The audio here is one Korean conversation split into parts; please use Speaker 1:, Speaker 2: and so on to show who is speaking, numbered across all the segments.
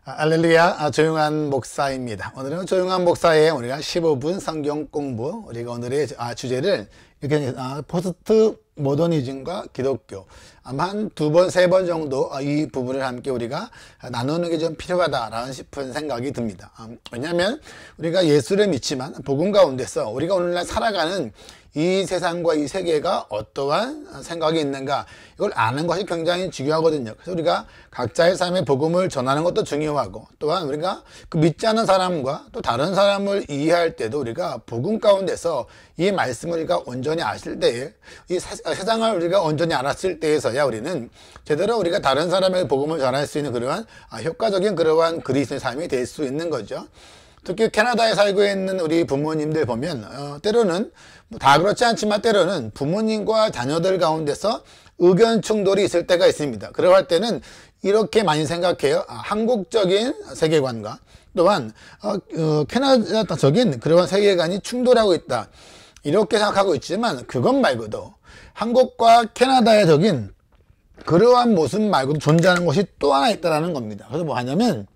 Speaker 1: 할렐루야, 조용한 목사입니다. 오늘은 조용한 목사의 우리가 15분 성경 공부, 우리가 오늘의 주제를 이렇게 포스트 모더니즘과 기독교, 아마 한 두 번, 세 번 정도 이 부분을 함께 우리가 나누는 게 좀 필요하다라는 싶은 생각이 듭니다. 왜냐하면 우리가 예수를 믿지만 복음 가운데서 우리가 오늘날 살아가는 이 세상과 이 세계가 어떠한 생각이 있는가, 이걸 아는 것이 굉장히 중요하거든요. 그래서 우리가 각자의 삶의 복음을 전하는 것도 중요하고, 또한 우리가 그 믿지 않는 사람과 또 다른 사람을 이해할 때도 우리가 복음 가운데서 이 말씀을 우리가 온전히 아실 때에, 이 세상을 우리가 온전히 알았을 때에서야 우리는 제대로 우리가 다른 사람에게 복음을 전할 수 있는 그러한 효과적인 그러한 그리스도의 삶이 될 수 있는 거죠. 특히 캐나다에 살고 있는 우리 부모님들 보면 때로는 다 그렇지 않지만 때로는 부모님과 자녀들 가운데서 의견 충돌이 있을 때가 있습니다. 그럴 때는 이렇게 많이 생각해요. 한국적인 세계관과 또한 캐나다적인 그러한 세계관이 충돌하고 있다, 이렇게 생각하고 있지만 그것 말고도 한국과 캐나다적인 그러한 모습 말고도 존재하는 것이 또 하나 있다는 겁니다. 그래서 뭐 하냐면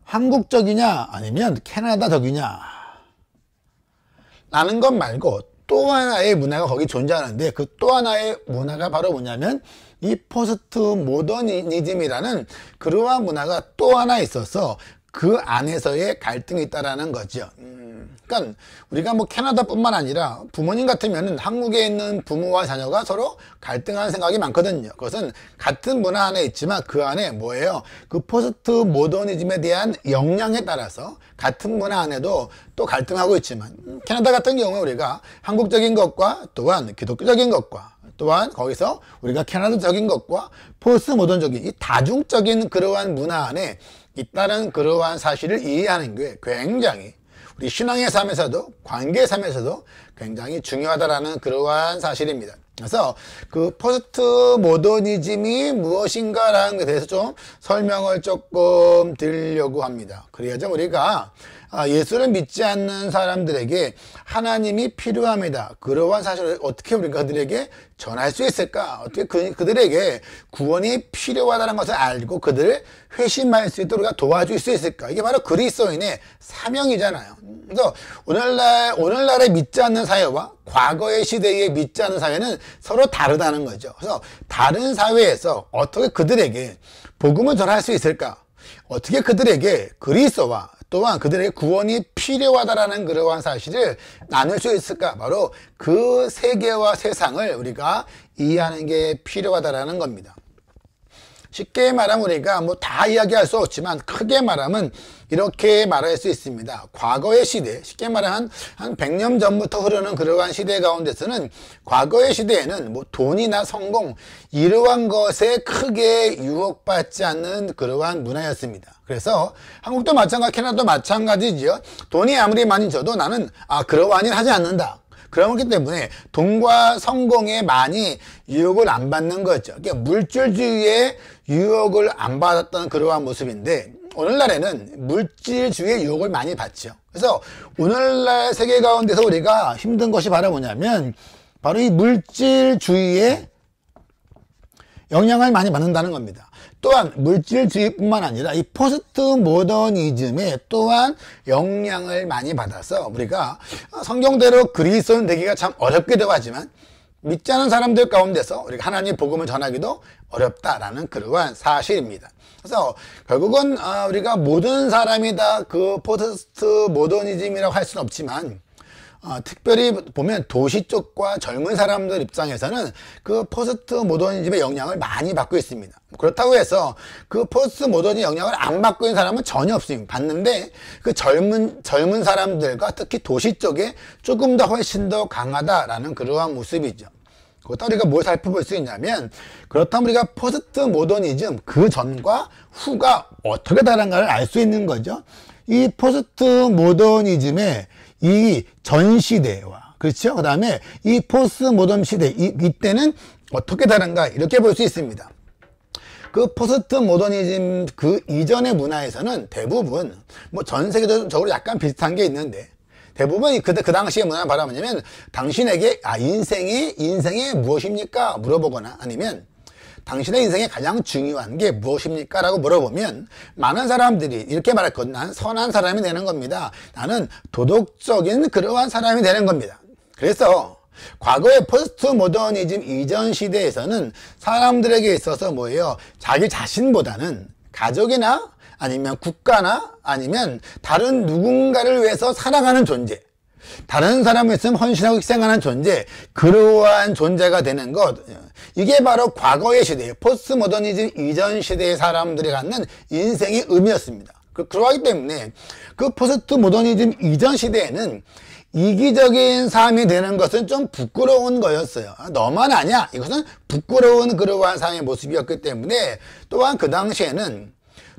Speaker 1: 한국적이냐 아니면 캐나다적이냐 라는 것 말고 또 하나의 문화가 거기 존재하는데, 그 또 하나의 문화가 바로 뭐냐면 이 포스트 모더니즘이라는 그러한 문화가 또 하나 있어서 그 안에서의 갈등이 있다라는 거죠. 그러니까 우리가 뭐 캐나다뿐만 아니라 부모님 같으면은 한국에 있는 부모와 자녀가 서로 갈등하는 생각이 많거든요. 그것은 같은 문화 안에 있지만 그 안에 뭐예요? 그 포스트 모더니즘에 대한 영향에 따라서 같은 문화 안에도 또 갈등하고 있지만, 캐나다 같은 경우는 우리가 한국적인 것과 또한 기독교적인 것과 또한 거기서 우리가 캐나다적인 것과 포스트 모던적인 이 다중적인 그러한 문화 안에 있다는 그러한 사실을 이해하는 게 굉장히 우리 신앙의 삶에서도 관계의 삶에서도 굉장히 중요하다라는 그러한 사실입니다. 그래서 그 포스트 모더니즘이 무엇인가라는 것에 대해서 좀 설명을 조금 드리려고 합니다. 그래야죠 우리가 예수를 믿지 않는 사람들에게 하나님이 필요합니다, 그러한 사실을 어떻게 우리가 그들에게 전할 수 있을까, 어떻게 그들에게 구원이 필요하다는 것을 알고 그들을 회심할 수 있도록 우리가 도와줄 수 있을까. 이게 바로 그리스도인의 사명이잖아요. 그래서 오늘날의 믿지 않는 사회와 과거의 시대에 믿지 않는 사회는 서로 다르다는 거죠. 그래서 다른 사회에서 어떻게 그들에게 복음을 전할 수 있을까, 어떻게 그들에게 그리스도와 또한 그들에게 구원이 필요하다라는 그러한 사실을 나눌 수 있을까. 바로 그 세계와 세상을 우리가 이해하는 게 필요하다라는 겁니다. 쉽게 말하면 우리가 뭐 다 이야기할 수 없지만 크게 말하면 이렇게 말할 수 있습니다. 과거의 시대, 쉽게 말하면 한 100년 전부터 흐르는 그러한 시대 가운데서는 과거의 시대에는 뭐 돈이나 성공 이러한 것에 크게 유혹받지 않는 그러한 문화였습니다. 그래서 한국도 마찬가지, 캐나다도 마찬가지죠. 돈이 아무리 많이 줘도 나는 그러한 일 하지 않는다. 그렇기 때문에 돈과 성공에 많이 유혹을 안 받는 거죠. 그러니까 물질주의의 유혹을 안 받았던 그러한 모습인데, 오늘날에는 물질주의의 유혹을 많이 받죠. 그래서 오늘날 세계 가운데서 우리가 힘든 것이 바로 뭐냐면 바로 이 물질주의의 영향을 많이 받는다는 겁니다. 또한 물질주의뿐만 아니라 이 포스트 모더니즘에 또한 영향을 많이 받아서 우리가 성경대로 그리스도인 되기가 참 어렵기도 하지만 믿지 않은 사람들 가운데서 우리가 하나님의 복음을 전하기도 어렵다라는 그러한 사실입니다. 그래서 결국은 우리가 모든 사람이 다 그 포스트 모더니즘이라고 할 수는 없지만 특별히 보면 도시 쪽과 젊은 사람들 입장에서는 그 포스트 모더니즘의 영향을 많이 받고 있습니다. 그렇다고 해서 그 포스트 모더니즘 영향을 안 받고 있는 사람은 전혀 없습니다. 받는데 그 젊은 사람들과 특히 도시 쪽에 조금 더 훨씬 더 강하다라는 그러한 모습이죠. 그렇다고 우리가 뭘 살펴볼 수 있냐면, 그렇다면 우리가 포스트 모더니즘 그 전과 후가 어떻게 다른가를 알 수 있는 거죠. 이 포스트 모더니즘의 이 전 시대와, 그렇죠? 그 다음에 이 포스트 모던 시대, 이때는 어떻게 다른가, 이렇게 볼 수 있습니다. 그 포스트 모더니즘 그 이전의 문화에서는 대부분 뭐 전 세계적으로 약간 비슷한 게 있는데, 대부분 그 당시의 문화는 바로 뭐냐면 당신에게 인생이 무엇입니까? 물어보거나, 아니면 당신의 인생에 가장 중요한 게 무엇입니까? 라고 물어보면 많은 사람들이 이렇게 말했거든요. 나는 선한 사람이 되는 겁니다. 나는 도덕적인 그러한 사람이 되는 겁니다. 그래서 과거의 포스트 모더니즘 이전 시대에서는 사람들에게 있어서 뭐예요? 자기 자신보다는 가족이나 아니면 국가나 아니면 다른 누군가를 위해서 살아가는 존재, 다른 사람을 위해서 헌신하고 희생하는 존재, 그러한 존재가 되는 것, 이게 바로 과거의 시대예요. 포스트 모더니즘 이전 시대의 사람들이 갖는 인생의 의미였습니다. 그러하기 때문에 그 포스트 모더니즘 이전 시대에는 이기적인 삶이 되는 것은 좀 부끄러운 거였어요. 너만 아냐? 이것은 부끄러운 그러한 삶의 모습이었기 때문에, 또한 그 당시에는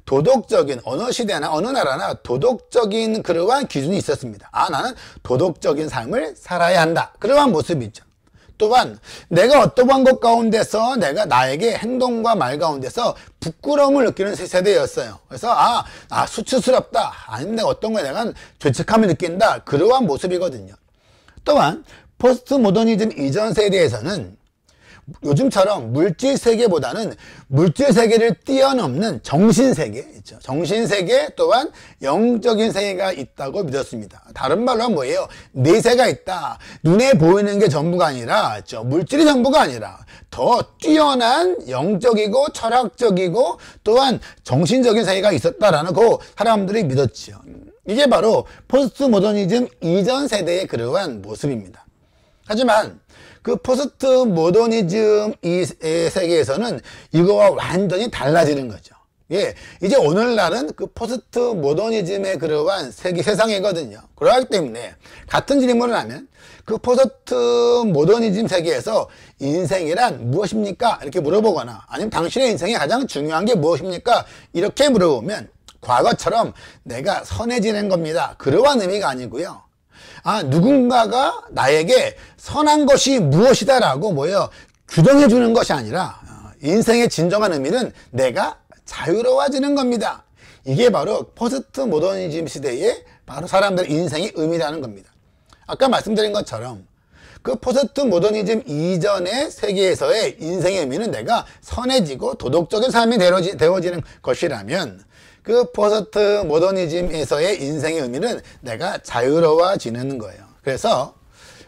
Speaker 1: 도덕적인, 어느 시대나 어느 나라나 도덕적인 그러한 기준이 있었습니다. 나는 도덕적인 삶을 살아야 한다. 그러한 모습이죠. 또한 내가 어떠한 것 가운데서 내가 나에게 행동과 말 가운데서 부끄러움을 느끼는 세대였어요. 그래서 수치스럽다. 아니면 내가 어떤 거에 내가 죄책감을 느낀다. 그러한 모습이거든요. 또한 포스트 모더니즘 이전 세대에서는 요즘처럼 물질 세계보다는 물질 세계를 뛰어넘는 정신 세계 있죠. 정신 세계 또한 영적인 세계가 있다고 믿었습니다. 다른 말로 하면 뭐예요? 내세가 있다. 눈에 보이는 게 전부가 아니라, 물질이 전부가 아니라 더 뛰어난 영적이고 철학적이고 또한 정신적인 세계가 있었다라는 거 사람들이 믿었죠. 이게 바로 포스트 모더니즘 이전 세대의 그러한 모습입니다. 하지만 그 포스트 모더니즘 이 세계에서는 이거와 완전히 달라지는 거죠. 이제 오늘날은 그 포스트 모더니즘의 그러한 세상이거든요. 그렇기 때문에 같은 질문을 하면 그 포스트 모더니즘 세계에서 인생이란 무엇입니까? 이렇게 물어보거나, 아니면 당신의 인생에 가장 중요한 게 무엇입니까? 이렇게 물어보면 과거처럼 내가 선해지는 겁니다. 그러한 의미가 아니고요. 누군가가 나에게 선한 것이 무엇이다라고 규정해 주는 것이 아니라, 인생의 진정한 의미는 내가 자유로워지는 겁니다. 이게 바로 포스트 모더니즘 시대의 바로 사람들의 인생의 의미라는 겁니다. 아까 말씀드린 것처럼 그 포스트 모더니즘 이전의 세계에서의 인생의 의미는 내가 선해지고 도덕적인 삶이 되어지는 것이라면, 그 포스트 모더니즘에서의 인생의 의미는 내가 자유로워지는 거예요. 그래서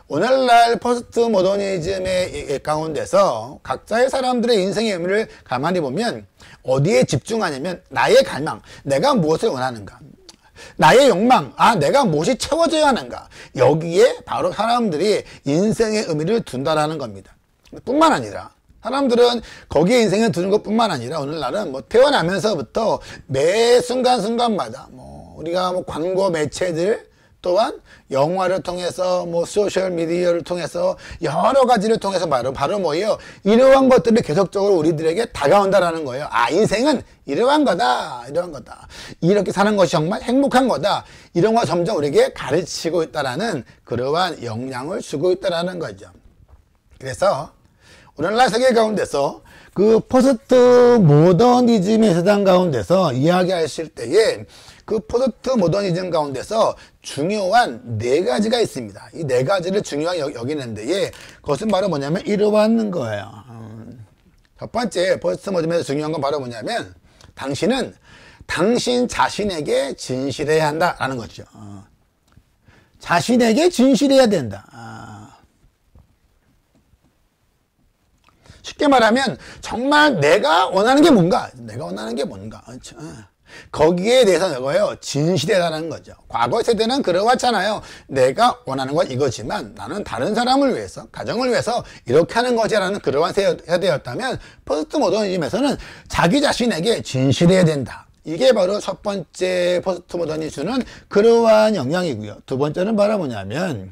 Speaker 1: 오늘날 포스트 모더니즘의 가운데서 각자의 사람들의 인생의 의미를 가만히 보면 어디에 집중하냐면 나의 갈망, 내가 무엇을 원하는가, 나의 욕망, 내가 무엇이 채워져야 하는가, 여기에 바로 사람들이 인생의 의미를 둔다라는 겁니다. 뿐만 아니라 사람들은 거기에 인생을 두는 것 뿐만 아니라 오늘날은 태어나면서부터 매 순간순간마다 우리가 광고 매체들, 또한 영화를 통해서 소셜 미디어를 통해서 여러 가지를 통해서 바로 뭐예요? 이러한 것들이 계속적으로 우리들에게 다가온다라는 거예요. 인생은 이러한 거다. 이러한 거다. 이렇게 사는 것이 정말 행복한 거다. 이런 거 점점 우리에게 가르치고 있다라는 그러한 영향을 주고 있다라는 거죠. 그래서 오늘날 세계 가운데서 그 포스트 모더니즘의 세상 가운데서 이야기하실 때에 그 포스트 모더니즘 가운데서 중요한 네 가지가 있습니다. 이 네 가지를 중요하게 여기는데, 그것은 바로 뭐냐면 이러한 거예요. 첫 번째 포스트 모더니즘에서 중요한 건 바로 뭐냐면, 당신은 당신 자신에게 진실해야 한다라는 거죠. 자신에게 진실해야 된다. 쉽게 말하면 정말 내가 원하는 게 뭔가, 그렇죠? 거기에 대해서 이거예요. 진실해라는 거죠. 과거 세대는 그래왔잖아요. 내가 원하는 건 이거지만 나는 다른 사람을 위해서, 가정을 위해서 이렇게 하는 거지라는 그러한 세대였다면, 포스트 모더니즘에서는 자기 자신에게 진실해야 된다. 이게 바로 첫 번째 포스트 모더니즘이 주는 그러한 영향이고요. 두 번째는 바로 뭐냐면,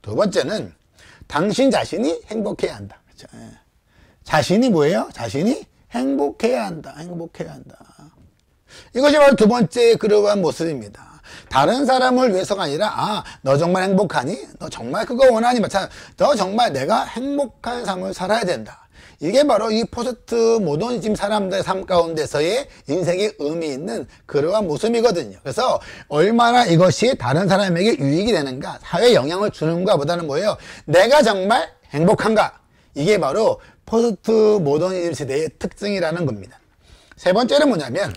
Speaker 1: 두 번째는 당신 자신이 행복해야 한다. 그렇죠? 자신이 뭐예요? 자신이 행복해야 한다. 행복해야 한다. 이것이 바로 두 번째 그러한 모습입니다. 다른 사람을 위해서가 아니라, 너 정말 행복하니? 너 정말 그거 원하니? 너 정말 내가 행복한 삶을 살아야 된다. 이게 바로 이 포스트 모더니즘 사람들의 삶 가운데서의 인생의 의미 있는 그러한 모습이거든요. 그래서 얼마나 이것이 다른 사람에게 유익이 되는가, 사회에 영향을 주는가 보다는 뭐예요? 내가 정말 행복한가? 이게 바로 포스트 모더니즘 세대의 특징이라는 겁니다. 세 번째는 뭐냐면,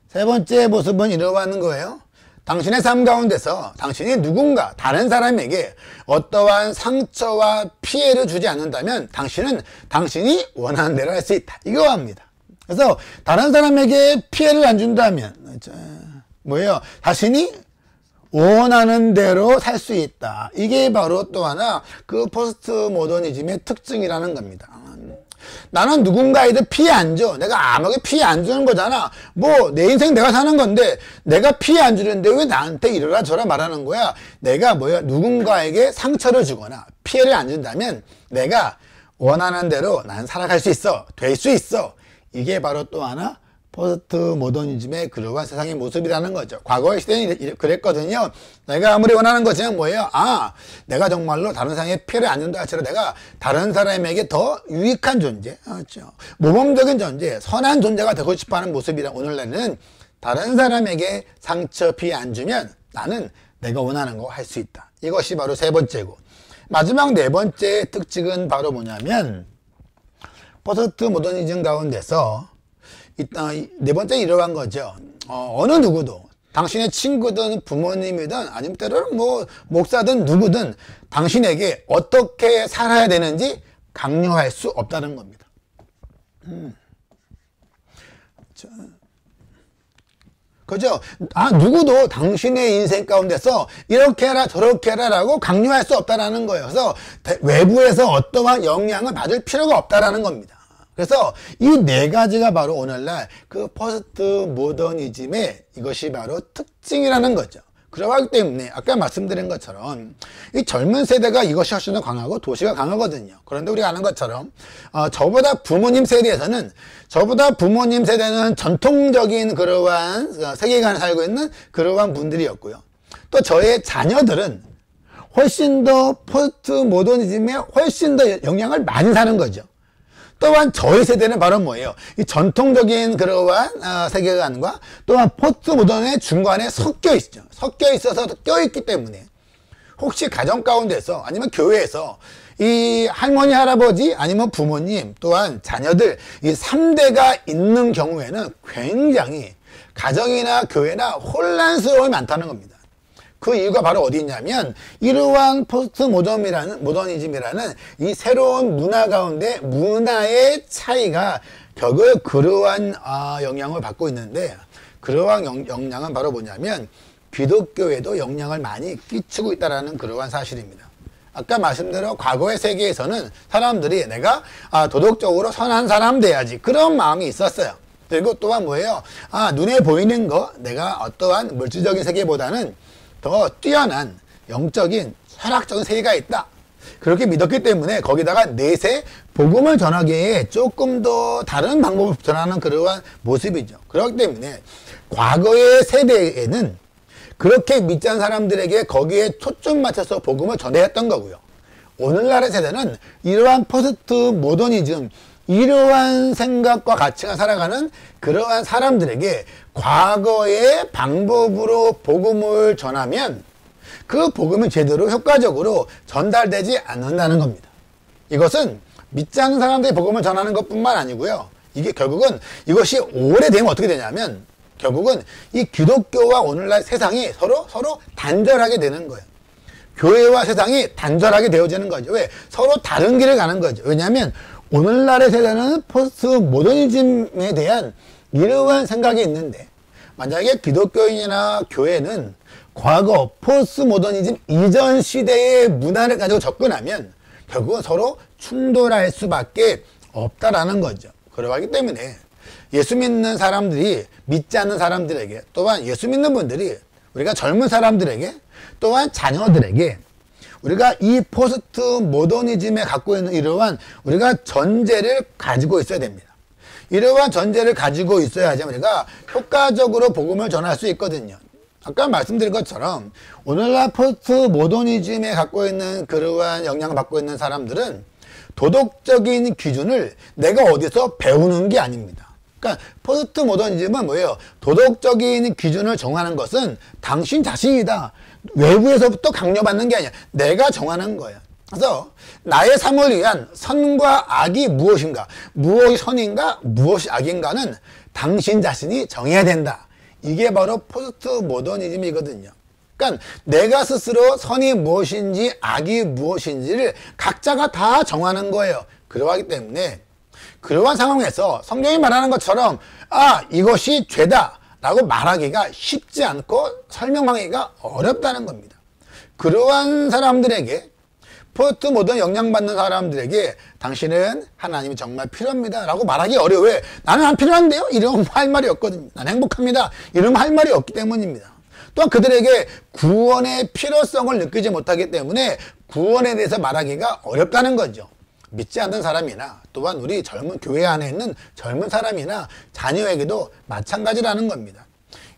Speaker 1: 세 번째 모습은 이러한 거예요. 당신의 삶 가운데서 당신이 누군가 다른 사람에게 어떠한 상처와 피해를 주지 않는다면 당신은 당신이 원하는 대로 할 수 있다. 이거 합니다. 그래서 다른 사람에게 피해를 안 준다면 뭐예요? 자신이 원하는 대로 살 수 있다. 이게 바로 또 하나 그 포스트 모더니즘의 특징이라는 겁니다. 나는 누군가에게 피해 안 줘. 내가 아무에게 피해 안 주는 거잖아. 뭐 내 인생 내가 사는 건데 내가 피해 안 주는데 왜 나한테 이러라 저라 말하는 거야. 내가 뭐야 누군가에게 상처를 주거나 피해를 안 준다면 내가 원하는 대로 난 살아갈 수 있어. 될 수 있어. 이게 바로 또 하나 포스트 모더니즘의 그러한 세상의 모습이라는 거죠. 과거의 시대는 그랬거든요. 내가 아무리 원하는 것은 뭐예요? 내가 정말로 다른 사람에게 피해를 안 준다 할지라도 내가 다른 사람에게 더 유익한 존재, 그렇죠? 모범적인 존재, 선한 존재가 되고 싶어하는 모습이라 오늘날은 다른 사람에게 상처, 피해 안 주면 나는 내가 원하는 거 할 수 있다. 이것이 바로 세 번째고, 마지막 네 번째 특징은 바로 뭐냐면 포스트 모더니즘 가운데서 일단 네 번째 이러한 거죠. 어느 누구도 당신의 친구든 부모님이든 아니면 때로는 뭐 목사든 누구든 당신에게 어떻게 살아야 되는지 강요할 수 없다는 겁니다. 그죠? 누구도 당신의 인생 가운데서 이렇게 해라 저렇게 해라라고 강요할 수 없다라는 거예요. 그래서 외부에서 어떠한 영향을 받을 필요가 없다라는 겁니다. 그래서 이 네 가지가 바로 오늘날 그 포스트 모더니즘의 이것이 바로 특징이라는 거죠. 그러기 때문에 아까 말씀드린 것처럼 이 젊은 세대가 이것이 훨씬 더 강하고 도시가 강하거든요. 그런데 우리가 아는 것처럼 저보다 부모님 세대는 전통적인 그러한 세계관을 살고 있는 그러한 분들이었고요. 또 저의 자녀들은 훨씬 더 포스트 모더니즘에 훨씬 더 영향을 많이 사는 거죠. 또한 저희 세대는 바로 뭐예요? 이 전통적인 그러한 세계관과 또한 포스트 모던의 중간에 섞여 있죠. 섞여 있어서 껴있기 때문에 혹시 가정 가운데서 아니면 교회에서 이 할머니, 할아버지 아니면 부모님 또한 자녀들 이 3대가 있는 경우에는 굉장히 가정이나 교회나 혼란스러움이 많다는 겁니다. 그 이유가 바로 어디 있냐면 이러한 포스트 모더니즘이라는 이 새로운 문화 가운데 문화의 차이가 격을 그러한 영향을 받고 있는데 그러한 영향은 바로 뭐냐면 기독교에도 영향을 많이 끼치고 있다는 그러한 사실입니다. 아까 말씀대로 과거의 세계에서는 사람들이 내가 도덕적으로 선한 사람 돼야지 그런 마음이 있었어요. 그리고 또한 뭐예요? 눈에 보이는 거 내가 어떠한 물질적인 세계보다는 더 뛰어난 영적인 철학적인 세계가 있다. 그렇게 믿었기 때문에 거기다가 내세 복음을 전하기에 조금 더 다른 방법을 전하는 그러한 모습이죠. 그렇기 때문에 과거의 세대에는 그렇게 믿지 않은 사람들에게 거기에 초점 맞춰서 복음을 전해했던 거고요. 오늘날의 세대는 이러한 포스트 모더니즘, 이러한 생각과 가치가 살아가는 그러한 사람들에게 과거의 방법으로 복음을 전하면 그 복음은 제대로 효과적으로 전달되지 않는다는 겁니다. 이것은 믿지 않는 사람들이 복음을 전하는 것뿐만 아니고요. 이게 결국은 이것이 오래되면 어떻게 되냐면 결국은 이 기독교와 오늘날 세상이 서로 단절하게 되는 거예요. 교회와 세상이 단절하게 되어지는 거죠. 왜? 서로 다른 길을 가는 거죠. 왜냐하면 오늘날의 세대는 포스트 모더니즘에 대한 이러한 생각이 있는데 만약에 기독교인이나 교회는 과거 포스트 모더니즘 이전 시대의 문화를 가지고 접근하면 결국은 서로 충돌할 수밖에 없다라는 거죠. 그러기 때문에 예수 믿는 사람들이 믿지 않는 사람들에게 또한 예수 믿는 분들이 우리가 젊은 사람들에게 또한 자녀들에게 우리가 이 포스트 모더니즘에 갖고 있는 이러한 우리가 전제를 가지고 있어야 됩니다. 이러한 전제를 가지고 있어야지 우리가 효과적으로 복음을 전할 수 있거든요. 아까 말씀드린 것처럼 오늘날 포스트 모더니즘에 갖고 있는 그러한 영향을 받고 있는 사람들은 도덕적인 기준을 내가 어디서 배우는 게 아닙니다. 그러니까 포스트 모더니즘은 뭐예요? 도덕적인 기준을 정하는 것은 당신 자신이다. 외부에서부터 강요받는 게 아니야. 내가 정하는 거야. 그래서 나의 삶을 위한 선과 악이 무엇인가, 무엇이 선인가, 무엇이 악인가는 당신 자신이 정해야 된다. 이게 바로 포스트 모더니즘이거든요. 그러니까 내가 스스로 선이 무엇인지 악이 무엇인지를 각자가 다 정하는 거예요. 그러하기 때문에 그러한 상황에서 성경이 말하는 것처럼 이것이 죄다 라고 말하기가 쉽지 않고 설명하기가 어렵다는 겁니다. 그러한 사람들에게, 포스트 모던 영향받는 사람들에게 당신은 하나님이 정말 필요합니다 라고 말하기 어려워요. 왜? 나는 안 필요한데요? 이런 할 말이 없거든요. 나는 행복합니다. 이런 할 말이 없기 때문입니다. 또한 그들에게 구원의 필요성을 느끼지 못하기 때문에 구원에 대해서 말하기가 어렵다는 거죠. 믿지 않는 사람이나 또한 우리 젊은 교회 안에 있는 젊은 사람이나 자녀에게도 마찬가지라는 겁니다.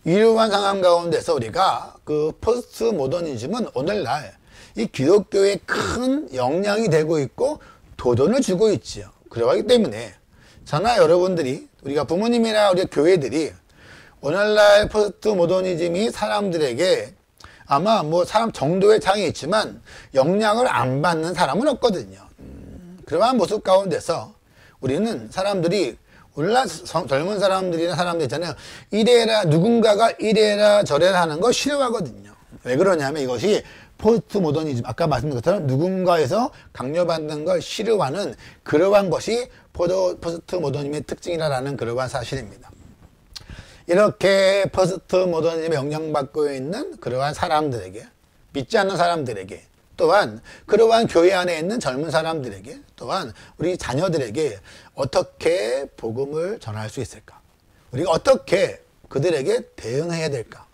Speaker 1: 이러한 상황 가운데서 우리가 그 포스트 모더니즘은 오늘날 이 기독교에 큰 영향이 되고 있고 도전을 주고 있지요. 그러기 때문에 저나 여러분들이, 우리가 부모님이나 우리 교회들이 오늘날 포스트 모더니즘이 사람들에게 아마 사람 정도의 차이가 있지만 영향을 안 받는 사람은 없거든요. 그러한 모습 가운데서 우리는 사람들이, 오늘날 젊은 사람들이나 사람들 있잖아요. 누군가가 이래라 저래라 하는 거 싫어하거든요. 왜 그러냐면 이것이 포스트 모더니즘, 아까 말씀드린 것처럼 누군가에서 강요받는 걸 싫어하는 그러한 것이 포스트 모더니즘의 특징이라는 그러한 사실입니다. 이렇게 포스트 모더니즘에 영향받고 있는 그러한 사람들에게, 믿지 않는 사람들에게, 또한 그러한 교회 안에 있는 젊은 사람들에게, 또한 우리 자녀들에게 어떻게 복음을 전할 수 있을까? 우리가 어떻게 그들에게 대응해야 될까?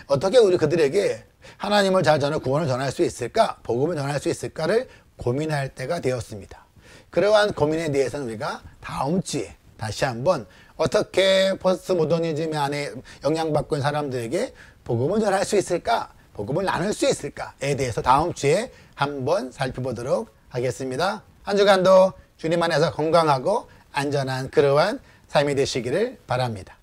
Speaker 1: 어떻게 우리 그들에게 하나님을 잘 전해 구원을 전할 수 있을까? 복음을 전할 수 있을까를 고민할 때가 되었습니다. 그러한 고민에 대해서는 우리가 다음 주에 다시 한번 어떻게 포스트 모더니즘 안에 영향받고 있는 사람들에게 복음을 전할 수 있을까? 복음을 나눌 수 있을까에 대해서 다음 주에 한번 살펴보도록 하겠습니다. 한 주간도 주님 안에서 건강하고 안전한 그러한 삶이 되시기를 바랍니다.